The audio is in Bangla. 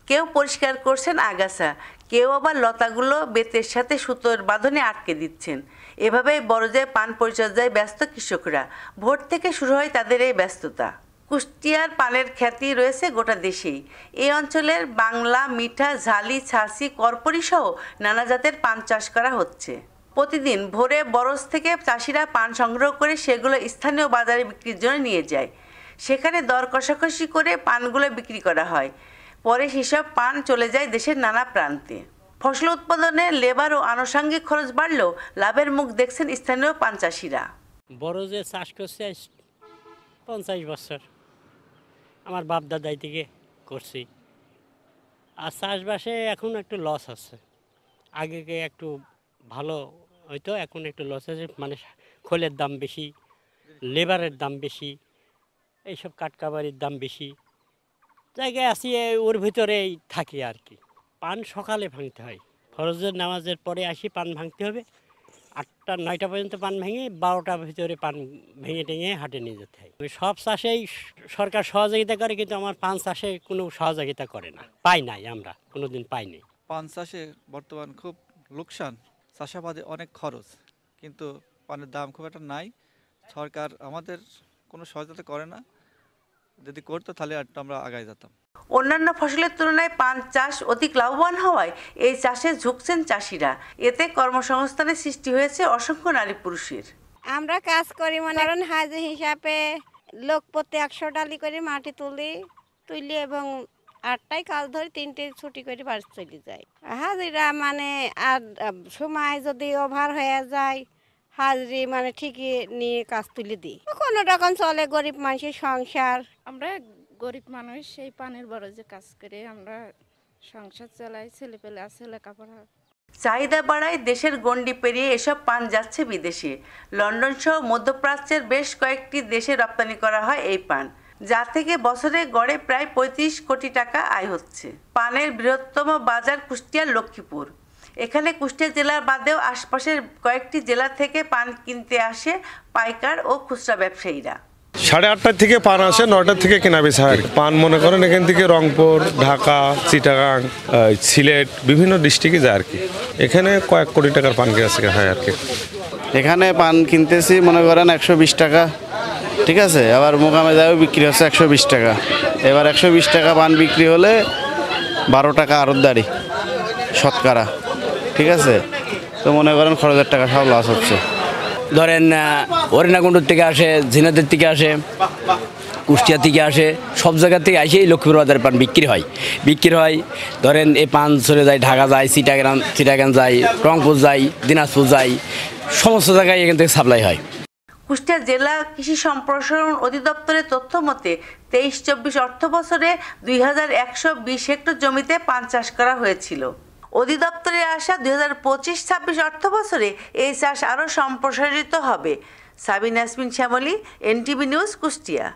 কেউ পরিষ্কার করছেন আগাছা, কেউ আবার লতাগুলো বেতের সাথে সুতোর বাঁধনে আটকে দিচ্ছেন। এভাবেই বড়জোর পান পরিচর্যায় ব্যস্ত কৃষকরা। ভোর থেকে শুরু হয় তাদের এই ব্যস্ততা। কুষ্টিয়ার পানের খ্যাতি রয়েছে গোটা দেশেই। এই অঞ্চলের বাংলা, মিঠা, ঝালি, ছাঁচি, করপরি সহ নানা জাতের পান চাষ করা হচ্ছে। প্রতিদিন ভোরে বরজ থেকে চাষিরা পান সংগ্রহ করে সেগুলো স্থানীয় বাজারে বিক্রির জন্য নিয়ে যায়। সেখানে দর কষাকষি করে পানগুলো বিক্রি করা হয়। পরে সেসব পান চলে যায় দেশের নানা প্রান্তে। ফসল উৎপাদনে লেবার ও আনুষঙ্গিক খরচ বাড়লেও লাভের মুখ দেখছেন স্থানীয় পান চাষিরা। বরজে চাষ করছে 50 বছর, আমার বাপ দাদাই থেকে করছি। আর চাষবাসে এখন একটু লস আছে, আগে একটু ভালো হয়তো, এখন একটু লস আছে। মানে খোলের দাম বেশি, লেবারের দাম বেশি, এইসব কাঠকাবারির দাম বেশি। জায়গায় আসি ওর ভিতরেই থাকি আর কি। পান সকালে ভাঙতে হয়, ফরজের নামাজের পরে আসি পান ভাঙতে হবে। 8টা 9টা পর্যন্ত পান ভেঙে 12টার ভিতরে পান ভেঙে টেঙে হাটে নিয়ে যেতে হয়। সব চাষেই সরকার সহযোগিতা করে, কিন্তু আমার পান চাষে কোনো সহযোগিতা করে না, পাই নাই, আমরা কোনোদিন পাইনি। পান চাষে বর্তমান খুব লোকসান, চাষাবাদে অনেক খরচ, কিন্তু পানের দাম খুব একটা নাই। সরকার আমাদের কোনো সহযোগিতা করে না, যদি করতো তাহলে একটু আমরা আগায় যেতাম। অন্যান্য ফসলের তুলনায় পান চাষ অধিক লাভবান হওয়ায় এই চাষে ঝুঁকছেন চাষিরা। এতে কর্মসংস্থানের সৃষ্টি হয়েছে অসংখ্য নারী পুরুষের। আমরা কাজ করি মনে করেন হাজি হিসাবে, লোক প্রতি 100 ডালি করে মাটি তুলি এবং 8টায় কাজ ধরি, 3টে ছুটি করে বাড়ি চলে যায়। হাজিরা মানে আর সময় যদি ওভার হয়ে যায়, হাজরি মানে ঠিকই নিয়ে কাজ তুলে দিই। কোনো রকম চলে গরিব মানুষের সংসার। আমরা গরিব মানুষ, সেই পানের বরজে কাজ করে আমরা সংসার চালাই, ছেলেপেলে আছে লেখাপড়া। চাহিদা বাড়ায় দেশের গণ্ডি পেরিয়ে এসব পান যাচ্ছে বিদেশে। লন্ডন সহ মধ্যপ্রাচ্যের বেশ কয়েকটি দেশে রপ্তানি করা হয় এই পান, যা থেকে বছরে গড়ে প্রায় 35 কোটি টাকা আয় হচ্ছে। পানের বৃহত্তম বাজার কুষ্টিয়ার লক্ষ্মীপুর। এখানে কুষ্টিয়া জেলার বাদেও আশপাশের কয়েকটি জেলা থেকে পান কিনতে আসে পাইকার ও খুচরা ব্যবসায়ীরা। 8:30 থেকে পান আসে, 9টা থেকে কেনা বেচা হয়। পান মনে করেন এখান থেকে রংপুর, ঢাকা, চিটাগাং, সিলেট বিভিন্ন ডিস্ট্রিক্টে যায় আর কি। এখানে কয়েক কোটি টাকার পান কেনা হয় আর কি। এখানে পান কিনতেছি মনে করেন 120 টাকা, ঠিক আছে। আবার মোকামে যাও বিক্রি হচ্ছে 120 টাকা। এবার 120 টাকা পান বিক্রি হলে 12 টাকা আড়তদারি শতকরা, ঠিক আছে। তো মনে করেন খরচের টাকা সব লস হচ্ছে। ধরেন হরিণাকুণ্ডুর থেকে আসে, ঝিনাইদহ থেকে আসে, কুষ্টিয়া থেকে আসে, সব জায়গা থেকে আসে এই লক্ষ্মীপুর বাজারে পান বিক্রি হয়। ধরেন এই পান চলে যায় ঢাকা যায়, চিটাগাং যায়, রংপুর যায়, দিনাজপুর যায়, সমস্ত জায়গায় এখান থেকে সাপ্লাই হয়। কুষ্টিয়া জেলা কৃষি সম্প্রসারণ অধিদপ্তরের তথ্য মতে 23-24 অর্থ বছরে 2120 হেক্টর জমিতে পান চাষ করা হয়েছিল। অধিদপ্তরে আসা 2025-26 অর্থ বছরে এই চাষ আরও সম্প্রসারিত হবে। Sabina Yasmin Shyamoli, NTV news, Kushtia.